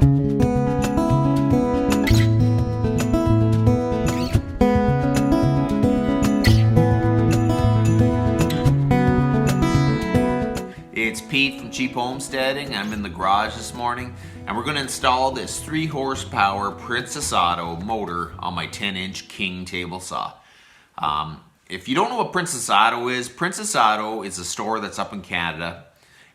It's Pete from Cheap Homesteading. I'm in the garage this morning and we're going to install this 3 horsepower Princess Auto motor on my 10-inch King table saw. If you don't know what Princess Auto is a store that's up in Canada,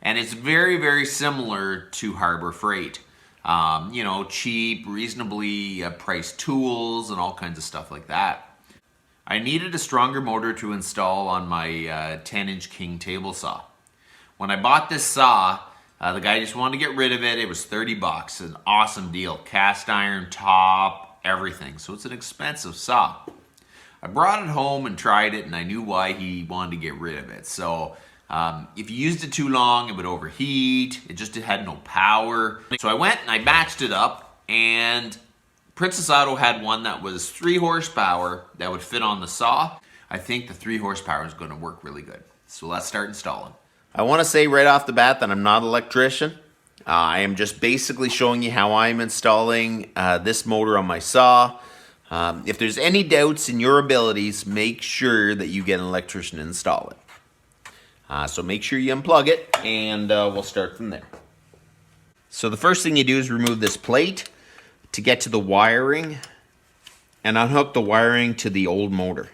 and it's very, very similar to Harbor Freight. You know, cheap, reasonably priced tools and all kinds of stuff like that. I needed a stronger motor to install on my 10-inch King table saw. When I bought this saw, the guy just wanted to get rid of it. It was 30 bucks, an awesome deal. Cast iron top, everything. So it's an expensive saw. I brought it home and tried it, and I knew why he wanted to get rid of it. So if you used it too long, it would overheat. It just had no power. So I went and I matched it up, and Princess Auto had one that was 3 horsepower that would fit on the saw. I think the 3 horsepower is going to work really good. So let's start installing. I want to say right off the bat that I'm not an electrician. I am just basically showing you how I'm installing this motor on my saw. If there's any doubts in your abilities, make sure that you get an electrician to install it. So make sure you unplug it, and we'll start from there. So the first thing you do is remove this plate to get to the wiring and unhook the wiring to the old motor.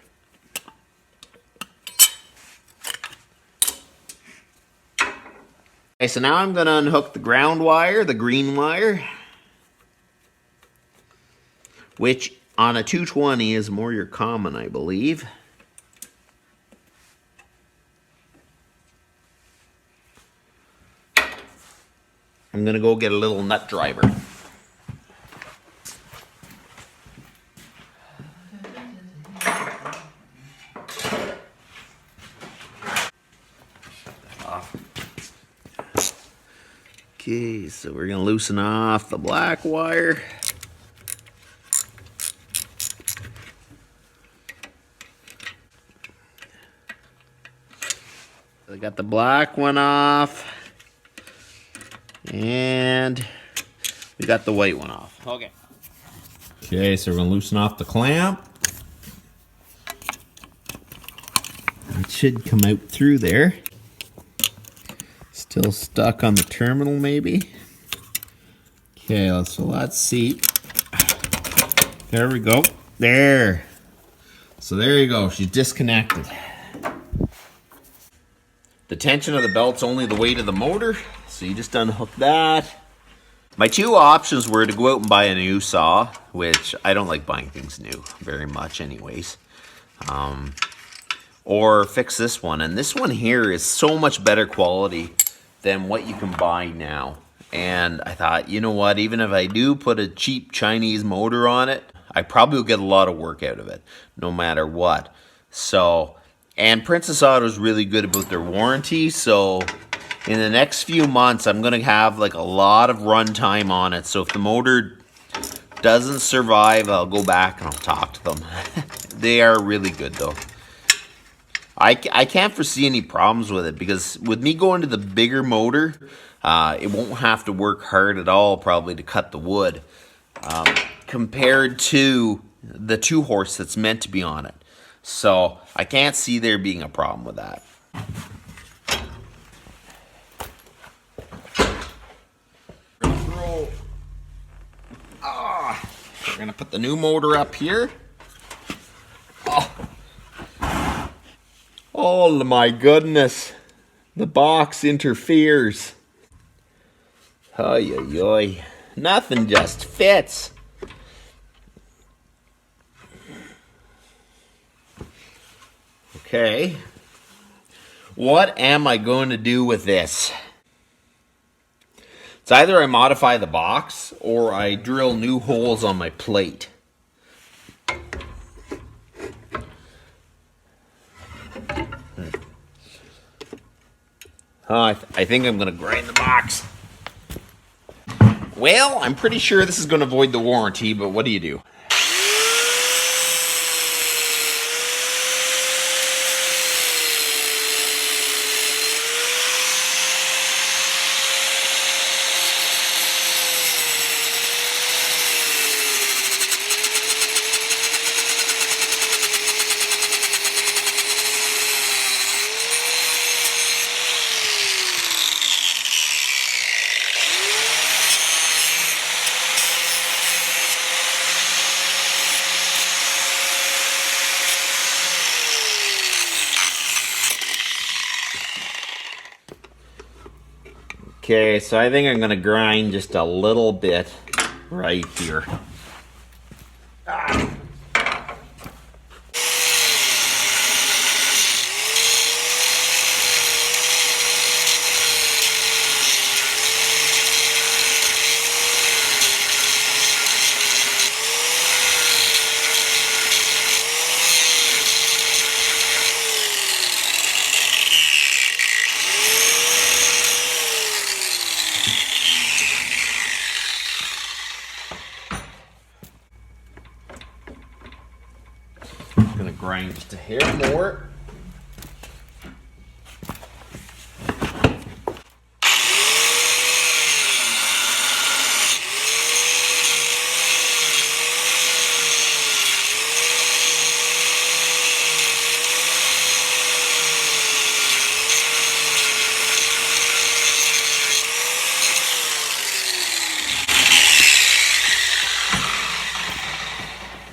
Okay, so now I'm going to unhook the ground wire, the green wire, which on a 220 is more your common, I believe. I'm going to go get a little nut driver. Okay, so we're going to loosen off the black wire. I got the black one off, and we got the white one off. Okay. Okay, so we're going to loosen off the clamp. It should come out through there. Still stuck on the terminal, maybe. Okay, so let's see. There we go. There. So there you go. She's disconnected. The tension of the belt's only the weight of the motor, so you just unhook that. My 2 options were to go out and buy a new saw, which I don't like buying things new very much anyways. Or fix this one. And this one here is so much better quality than what you can buy now. And I thought, you know what, even if I do put a cheap Chinese motor on it, I probably will get a lot of work out of it, no matter what. So, and Princess Auto is really good about their warranty, so in the next few months, I'm going to have like a lot of run time on it. So if the motor doesn't survive, I'll go back and I'll talk to them. They are really good though. I can't foresee any problems with it, because with me going to the bigger motor, it won't have to work hard at all probably to cut the wood, compared to the 2 horse that's meant to be on it. So I can't see there being a problem with that. We're gonna put the new motor up here. Oh my goodness, the box interferes. Ay, ay, ay. Nothing just fits. Okay, what am I going to do with this? It's either I modify the box or I drill new holes on my plate. I think I'm going to grind the box. Well, I'm pretty sure this is going to void the warranty, but what do you do? Okay, so I think I'm gonna grind just a little bit right here. I'm gonna grind just a hair more.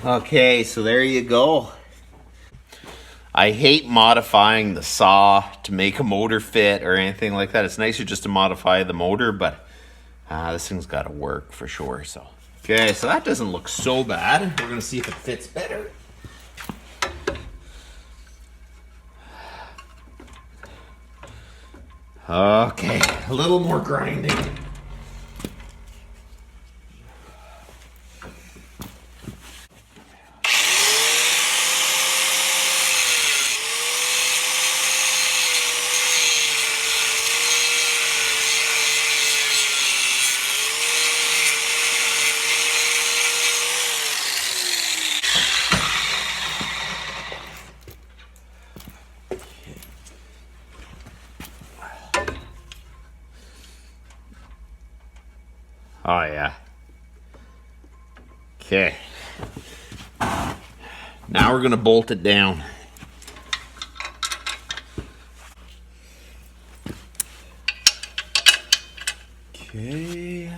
Okay, so there you go. I hate modifying the saw to make a motor fit or anything like that. It's nicer just to modify the motor, but this thing's got to work for sure. So, okay, so that doesn't look so bad. We're gonna see if it fits better. Okay, a little more grinding. Oh yeah. Okay. Now we're gonna bolt it down. Okay.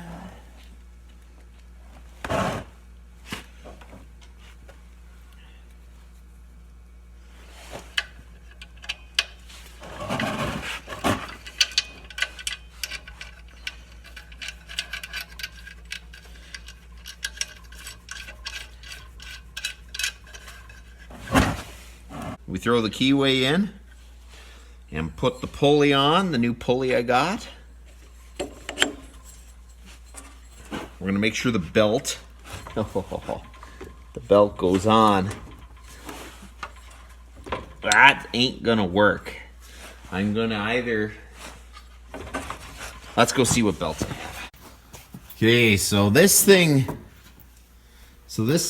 We throw the keyway in and put the pulley on, the new pulley I got. We're gonna make sure the belt, the belt goes on. That ain't gonna work. I'm gonna either, let's go see what belts I have. Okay, so this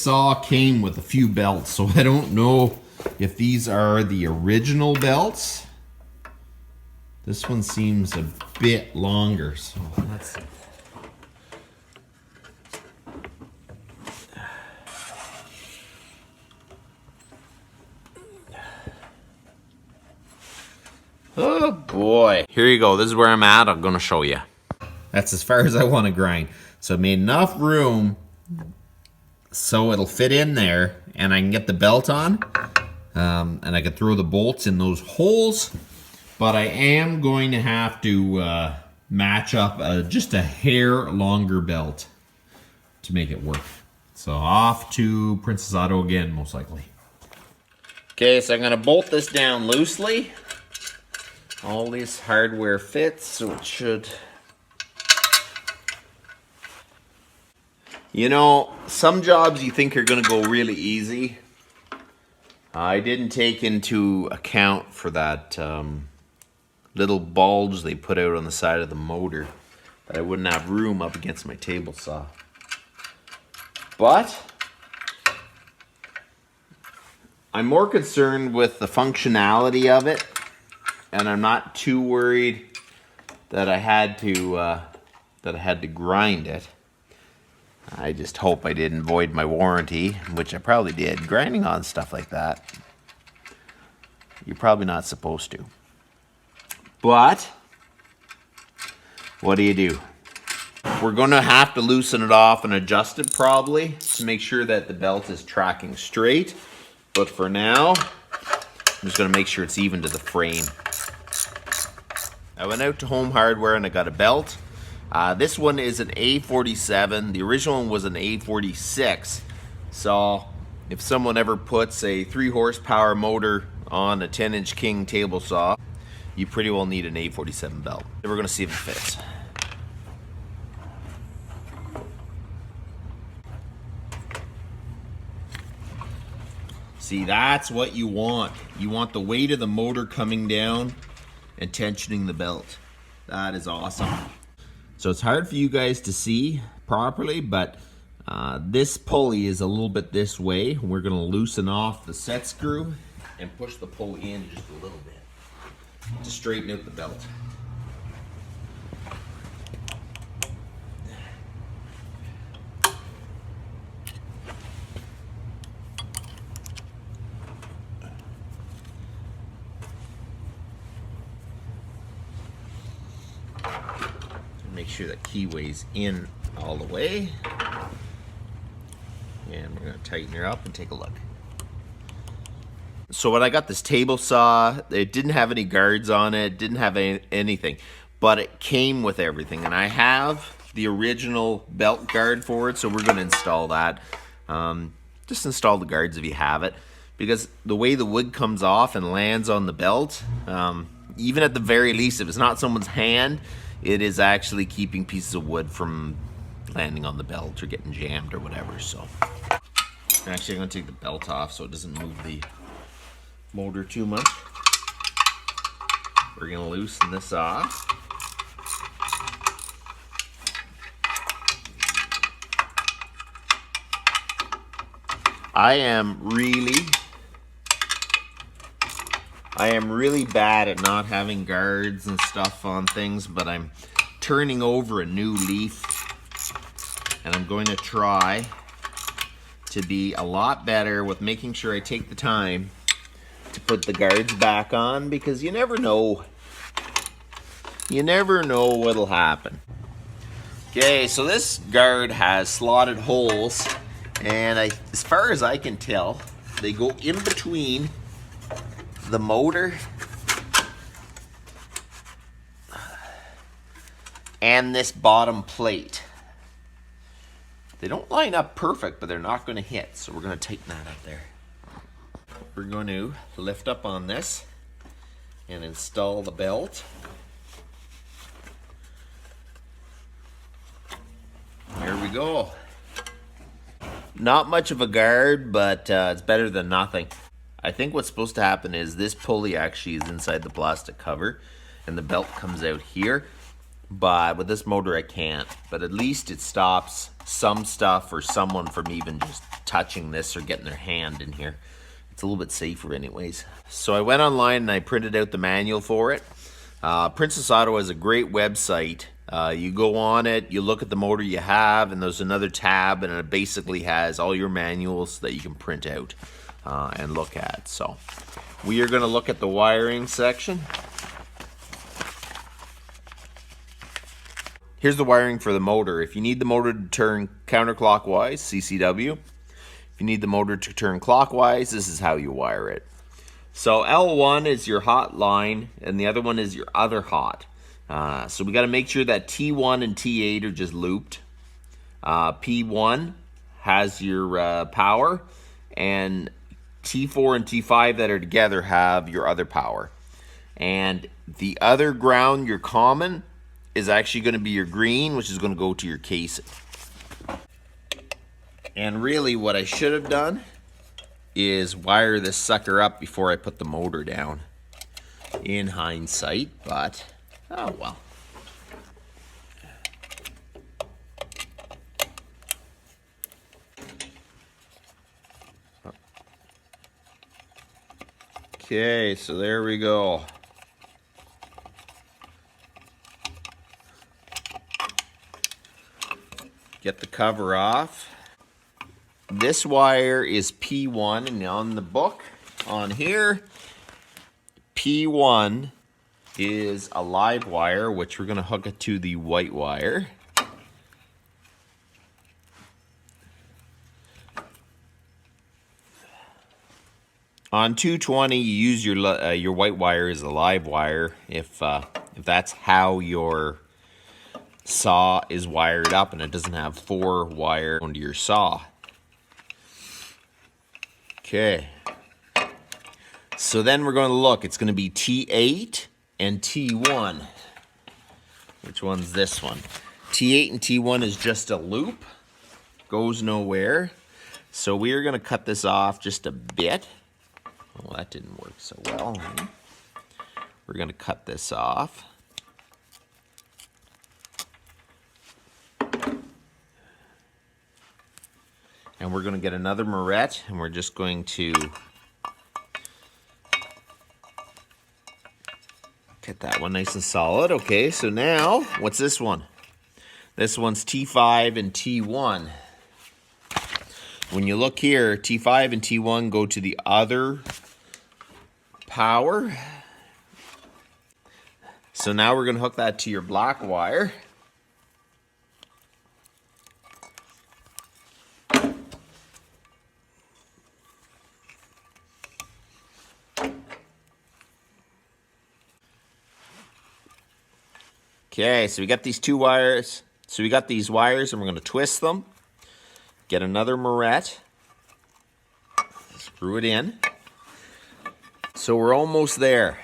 saw came with a few belts, so I don't know if these are the original belts. This one seems a bit longer, so let's see. Oh boy. Here you go. This is where I'm at. I'm going to show you. That's as far as I want to grind. So I made enough room so it'll fit in there and I can get the belt on. And I can throw the bolts in those holes. But I am going to have to match up just a hair longer belt to make it work. So off to Princess Auto again, most likely. Okay, so I'm going to bolt this down loosely. All this hardware fits, so it should. You know, some jobs you think are going to go really easy. I didn't take into account for that little bulge they put out on the side of the motor that I wouldn't have room up against my table saw. But I'm more concerned with the functionality of it, and I'm not too worried that I had to grind it. I just hope I didn't void my warranty, which I probably did. Grinding on stuff like that, you're probably not supposed to. But what do? We're going to have to loosen it off and adjust it probably to make sure that the belt is tracking straight. But for now, I'm just going to make sure it's even to the frame. I went out to Home Hardware and I got a belt. This one is an A47. The original one was an A46. So if someone ever puts a 3 horsepower motor on a 10-inch king table saw, you pretty well need an A47 belt. We're gonna see if it fits. See, that's what you want. You want the weight of the motor coming down and tensioning the belt. That is awesome. So it's hard for you guys to see properly, but this pulley is a little bit this way. We're gonna loosen off the set screw and push the pulley in just a little bit to straighten out the belt. Make sure that keyway's in all the way. And we're gonna tighten her up and take a look. So when I got this table saw, it didn't have any guards on it, didn't have anything, but it came with everything. And I have the original belt guard for it, so we're gonna install that. Just install the guards if you have it, because the way the wood comes off and lands on the belt, even at the very least, if it's not someone's hand, it is actually keeping pieces of wood from landing on the belt or getting jammed or whatever. So actually I'm going to take the belt off so it doesn't move the motor too much. We're going to loosen this off. I am really bad at not having guards and stuff on things, but I'm turning over a new leaf and I'm going to try to be a lot better with making sure I take the time to put the guards back on, because you never know. You never know what'll happen. Okay, so this guard has slotted holes, and as far as I can tell, they go in between the motor and this bottom plate. They don't line up perfect, but they're not going to hit, so we're going to tighten that up there. We're going to lift up on this and install the belt. There we go. Not much of a guard, but it's better than nothing. I think what's supposed to happen is this pulley actually is inside the plastic cover and the belt comes out here, but with this motor I can't. But at least it stops some stuff or someone from even just touching this or getting their hand in here. It's a little bit safer anyways. So I went online and I printed out the manual for it. Princess Auto is a great website. You go on it, you look at the motor you have, and there's another tab, and it basically has all your manuals that you can print out and look at. So we are going to look at the wiring section. Here's the wiring for the motor. If you need the motor to turn counterclockwise, CCW. If you need the motor to turn clockwise, this is how you wire it. So L1 is your hot line, and the other one is your other hot. So we got to make sure that T1 and T8 are just looped. P1 has your power, and T4 and T5 that are together have your other power. And the other ground, your common, is actually going to be your green, which is going to go to your casing. And really what I should have done is wire this sucker up before I put the motor down, in hindsight, but oh well. Okay, so there we go. Get the cover off. This wire is P1, and on the book on here, P1 is a live wire, which we're going to hook it to the white wire. On 220, you use your white wire as a live wire if if that's how your saw is wired up and it doesn't have 4 wire onto your saw. Okay. So then we're going to look. It's going to be T8 and T1. Which one's this one? T8 and T1 is just a loop. Goes nowhere. So we are going to cut this off just a bit. Oh, that didn't work so well. We're going to cut this off. And we're going to get another moret, and we're just going to get that one nice and solid. Okay, so now, what's this one? This one's T5 and T1. When you look here, T5 and T1 go to the other power. So now we're going to hook that to your black wire. Okay, so we got these 2 wires. So we got these wires and we're going to twist them. Get another moret. Screw it in. So we're almost there.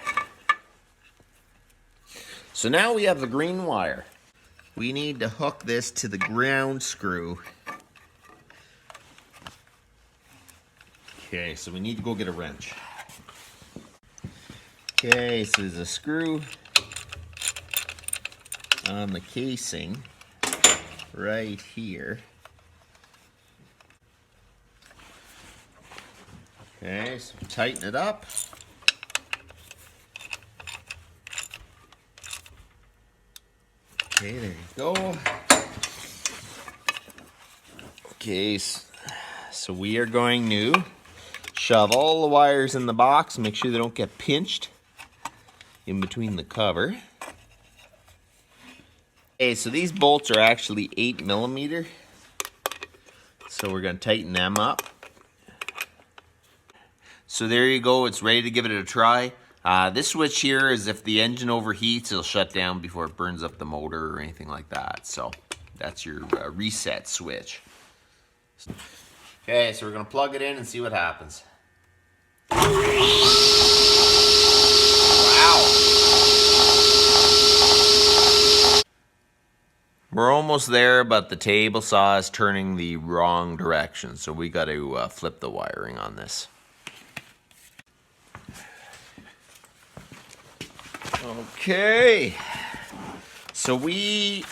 So now we have the green wire. We need to hook this to the ground screw. Okay, so we need to go get a wrench. Okay, so there's a screw on the casing right here. Okay, so tighten it up. Okay, there you go. Okay, so we are going to shove all the wires in the box, make sure they don't get pinched in between the cover. Okay, so these bolts are actually 8mm. So we're going to tighten them up. So there you go, it's ready to give it a try. This switch here is if the engine overheats, it'll shut down before it burns up the motor or anything like that. So that's your reset switch. Okay, so we're going to plug it in and see what happens. We're almost there, but the table saw is turning the wrong direction, so we got to flip the wiring on this. Okay, so we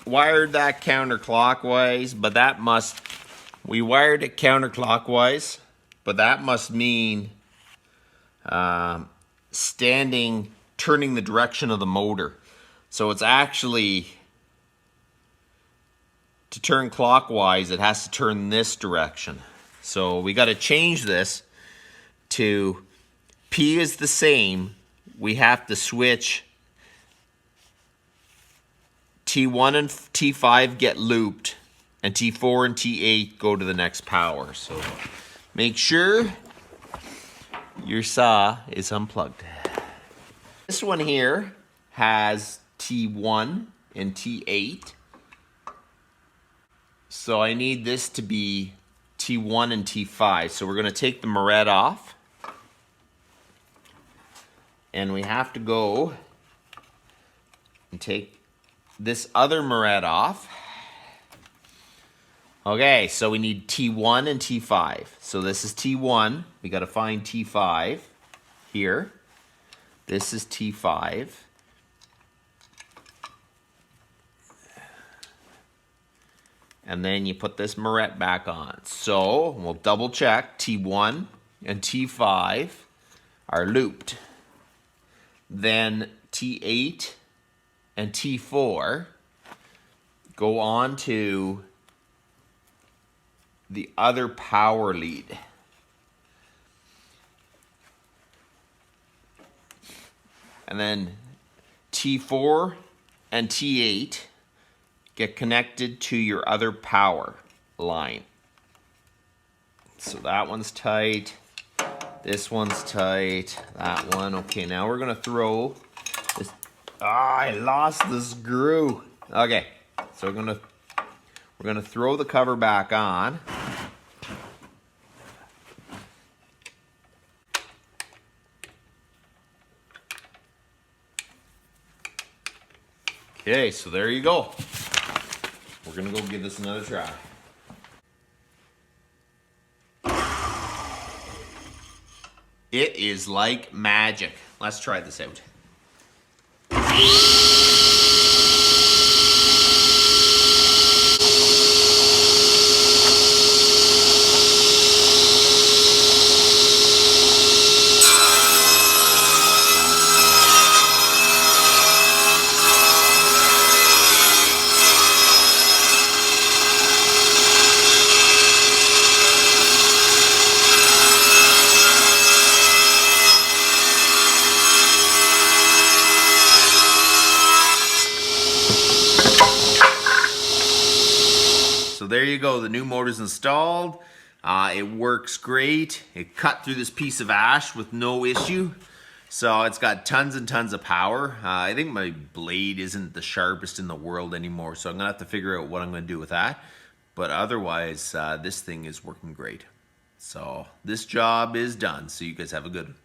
wired that counterclockwise, but we wired it counterclockwise, but that must mean turning the direction of the motor. So it's actually, to turn clockwise, it has to turn this direction. So we got to change this to P is the same. We have to switch T1 and T5 get looped, and T4 and T8 go to the next power. So make sure your saw is unplugged. This one here has T1 and T8. So I need this to be T1 and T5. So we're going to take the moret off. And we have to go and take this other moret off. Okay, so we need T1 and T5. So this is T1. We got to find T5 here. This is T5. And then you put this moret back on. So we'll double check. T1 and T5 are looped. Then T8 and T4 go on to the other power lead. And then T4 and T8 get connected to your other power line. So that one's tight. This one's tight. That one. Okay, now we're going to throw Ah, I lost the screw. Okay, so we're gonna throw the cover back on. Okay, so there you go. We're gonna go give this another try. It is like magic. Let's try this out. So there you go, the new motor's installed. It works great. It cut through this piece of ash with no issue. So it's got tons and tons of power. I think my blade isn't the sharpest in the world anymore, so I'm gonna have to figure out what I'm gonna do with that. But otherwise, this thing is working great. So this job is done, so you guys have a good one.